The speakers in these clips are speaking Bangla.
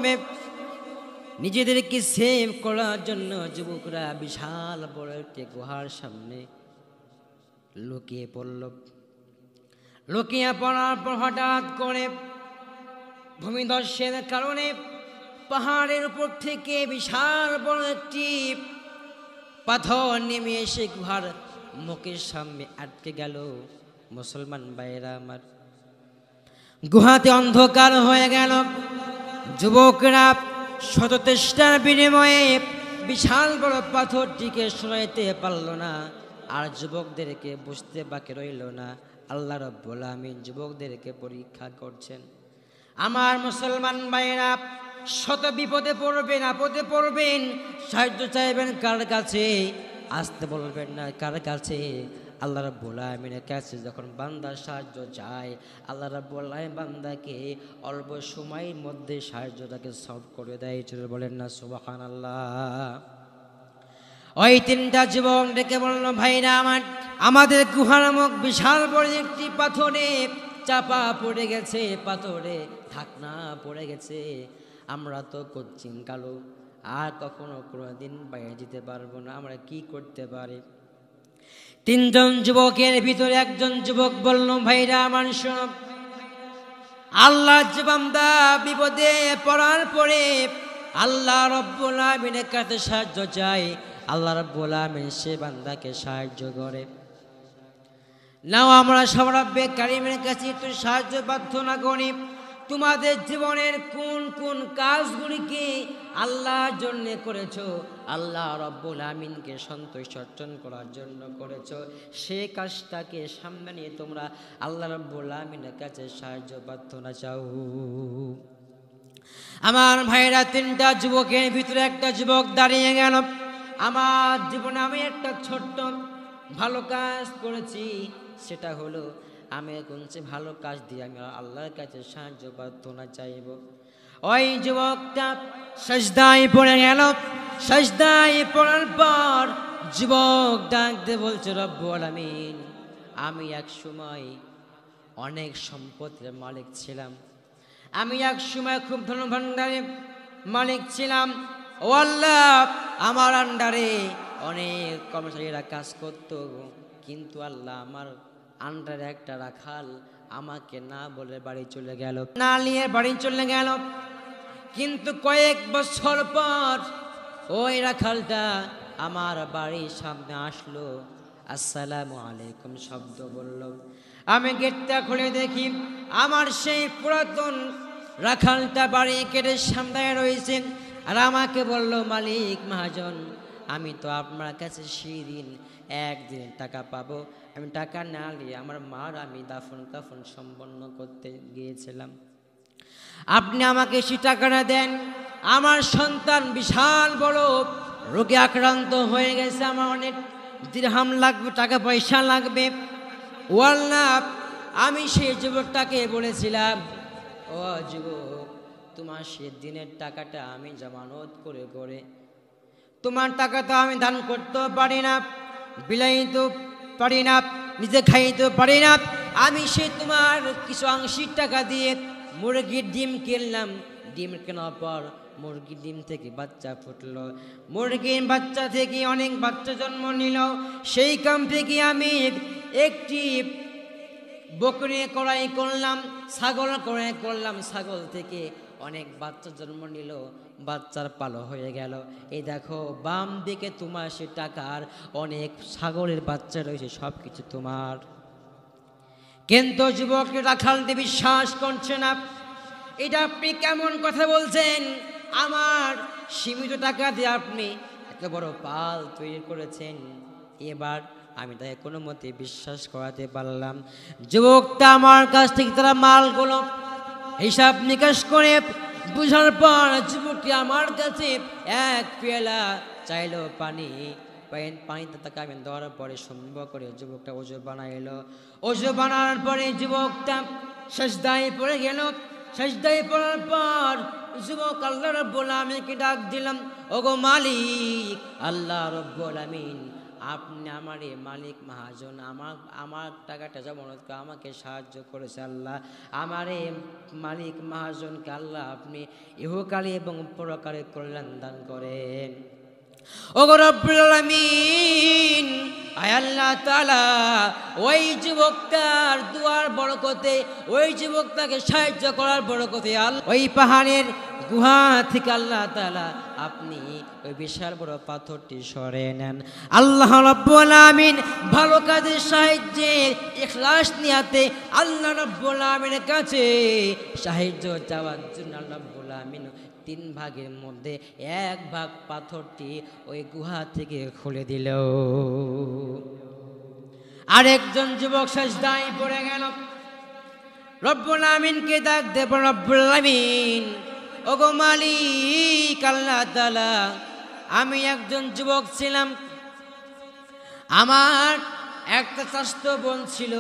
করবে। নিজেদেরকে সেভ করার জন্য যুবকরা বিশাল বড় একটি গুহার সামনে লুকিয়ে পড়ল। লুকিয়ে পড়ার পর হঠাৎ করে ভূমিধসের কারণে পাহাড়ের উপর থেকে বিশাল বড় একটি পাথর নেমে এসে গুহার মুখের সামনে আটকে গেল। মুসলমান ভাইয়েরা আমার, গুহাতে অন্ধকার হয়ে গেল। যুবকরা শত চেষ্টার বিনিময়ে বিশাল বড় পাথরটিকে সরাইতে পারল না। আর যুবকদেরকে বুঝতে বাকি রইল না, আল্লাহ রাব্বুল আমিন যুবকদেরকে পরীক্ষা করছেন। আমার মুসলমান ভাইয়েরা, শত বিপদে পড়বেন, আপদে পড়বেন, সাহায্য চাইবেন কার কাছে? আসতে বলবেন না কার কাছে? আল্লাহ রাব্বুল আমিনের কাছে যখন বান্দা সাহায্য চায়, আল্লাহ রাব্বুল আমিন বান্দাকে অল্প সময়ের মধ্যে সাহায্যটাকে সলভ করে দেয়। চলে বলেন না সুবহানাল্লাহ। ওই তিনটা যুবক ডেকে বলল, ভাইরা আমার, আমাদের গুহার মুখ বিশাল বড় একটি পাথরে চাপা পড়ে গেছে, পাথরে ঢাকনা পড়ে গেছে। আমরা তো কচ্ছিম কালো, আর কখনো কোনোদিন বাইরে যেতে পারবো না, আমরা কি করতে পারি? তিনজন যুবকের ভিতরে একজন যুবক বলল, ভাইরা আমার শোনো, আল্লাহ যে বান্দা বিপদে পড়ার পরে আল্লাহ রাব্বুল আমিনের কাছে সাহায্য চায়, আল্লাহ রাব্বুল আমিন সে বান্দাকে সাহায্য করে। নাও আমরা সব রব্বে কারীমের কাছে একটু সাহায্য প্রার্থনা করি। তোমাদের জীবনের কোন কোন কাজগুলিকে আল্লাহর জন্য করেছো, আল্লাহ রাব্বুল আমিনকে সন্তুষ্ট অর্জন করার জন্য করেছো, সেই কাজটাকে সামনে নিয়ে তোমরা আল্লাহ রাব্বুল আমিনের কাছে সাহায্য প্রার্থনা চাও। আমার ভাইরা, তিনটা যুবকের ভিতরে একটা যুবক দাঁড়িয়ে গেল, আমার জীবনে আমি একটা ছোট্ট ভালো কাজ করেছি, সেটা হলো আমি এখন সে ভালো কাজ দিয়ে আমি আল্লাহর কাছে সাহায্য প্রার্থনা চাইব। ওই যুবকটা সাজদায় পড়ে গেল। সাজদায় পড়ার পর যুবক ডাক দিয়ে বলছে, রব্বুল আমিন, আমি এক সময় অনেক সম্পদের মালিক ছিলাম, আমি এক সময় খুব ধনভাণ্ডারের মালিক ছিলাম। ও আল্লাহ, আমার আন্ডারে অনেক কর্মচারীরা কাজ করত, কিন্তু আল্লাহ আমার আন্ডারে একটা রাখাল আমাকে না বলে বাড়ি চলে গেল, না নিয়ে বাড়ি চলে গেল। কিন্তু কয়েক বছর পর ওই রাখালটা আমার বাড়ির সামনে আসলো, আসসালামু আলাইকুম শব্দ বলল। আমি গেটটা খুলে দেখি আমার সেই পুরাতন রাখালটা বাড়ি গেটের সামনে রয়েছে, আর আমাকে বলল, মালিক মহাজন, আমি তো আপনার কাছে সেদিন একদিন টাকা পাবো, আমি টাকা না নিয়ে আমার মার আমি দাফন কাফন সম্পন্ন করতে গিয়েছিলাম, আপনি আমাকে সে টাকাটা দেন। আমার সন্তান বিশাল বড় রোগে আক্রান্ত হয়ে গেছে, আমার অনেক দিরহাম লাগবে, টাকা পয়সা লাগবে। ও আল্লাহ, আমি সেই যুবকটাকে বলেছিলাম, ও যুবক, তোমার সে দিনের টাকাটা আমি জামানত করে করে, তোমার টাকা তো আমি দান করতেও পারি না, বিলাইতেও পারি না, নিজে খাইতেও পারি না, আমি সে তোমার কিছু আংশিক টাকা দিয়ে মুরগির ডিম কিনলাম। ডিম কেনার পর মুরগির ডিম থেকে বাচ্চা ফুটলো, মুরগির বাচ্চা থেকে অনেক বাচ্চা জন্ম নিল। সেই কাম থেকে আমি একটি বকরি ক্রয় করলাম, ছাগল ক্রয় করলাম, ছাগল থেকে অনেক বাচ্চা জন্ম নিল, বাচ্চার পালো হয়ে গেল। এই দেখো বাম দিকে তোমার সে টাকার অনেক ছাগলের বাচ্চা রয়েছে, সব কিছু তোমার। কিন্তু যুবককে রাখালটি বিশ্বাস করছে না, এটা আপনি কেমন কথা বলছেন? আমার সীমিত টাকা দিয়ে আপনি এত বড় পাল তৈরি করেছেন। এবার আমি তাকে কোনো মতে বিশ্বাস করাতে পারলাম। যুবকটা আমার কাছ থেকে তারা মালগুলো হিসাব নিকাশ করে বুঝার পর যুবকটি আমার কাছে এক পেয়ালা চাইলো পানি। পানিতে তাকে আমি দেওয়ার পরে সম্ভব করে যুবকটা ওযু বানাইলো। ওযু বানানোর পরে যুবকটা সিজদায় পড়ে গেল। সিজদায় পড়ার পর যুবক আল্লাহ রাব্বুল আমিনকে ডাক দিলাম, ওগো মালিক, আল্লাহ রাব্বুল আমিন আপনি আমার এই মালিক মহাজন, আমার আমার টাকাটা জমানত করে আমাকে সাহায্য করেছে আল্লাহ। আমার এই মালিক মহাজনকে আল্লাহ আপনি ইহকালে এবং পরকালে কল্যাণ দান করেন। ওগো রব্বুল আলামিন, আয় আল্লাহ তাআলা, ওই যুবকটার দুয়ার বরকতে, ওই যুবকটাকে সাহায্য করার বরকতে আল্লাহ ওই পাহাড়ের গুহা থেকে আল্লাহ তাআলা আপনি ওই বিশাল বড় পাথরটি সরিয়ে নেন। আল্লাহ রাব্বুল আলামিন ভালো কাজের সাহায্যে ইখলাস নিয়াতে আল্লাহ রাব্বুল আলামিনের কাছে সাহায্য চাওয়ার জন্য আল্লাহ রাব্বুল আলামিন 3 ভাগের মধ্যে 1 ভাগ পাথরটি ওই গুহা থেকে খুলে দিল। আরেকজন যুবক সিজদায় পড়ে গেল, রব্বুল আলামিনকে ডাক দেব, রব্বুল আলামিন, ওগো মালিক আল্লাহ তাআলা, আমি একজন যুবক ছিলাম, আমার একটা চাচাতো বোন ছিল,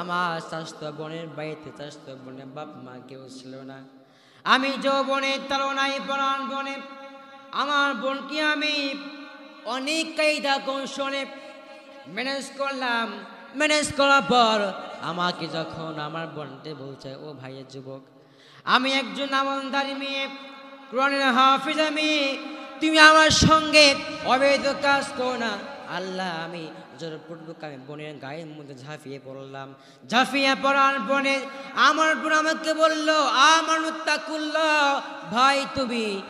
আমার চাচাতো বোনের বাড়িতে চাচাতো বোনের বাপ মা কেউ ছিল না। আমি যৌবনে তাড়নায় পরাণ বনে আমার বোনকে আমি অনেক কায়দা কৌশলে ম্যানেজ করলাম। ম্যানেজ করার পর আমাকে যখন আমার বোনতে বলছে, ও ভাইয়ের যুবক, আমি একজন আমলদারি মেয়ে, কোরআনের হাফিজা মেয়ে, তুমি আমার সঙ্গে অবৈধ কাজ করো না। আল্লাহ আমি জোরপূর্বক আমি বোনের গায়ের মধ্যে ঝাঁপিয়ে পড়লাম। ঝাঁপিয়ে পড়ার বনে আমার বোন আমাকে বলল, আমানুত্তাকুল্লাহ, ভাই তুমি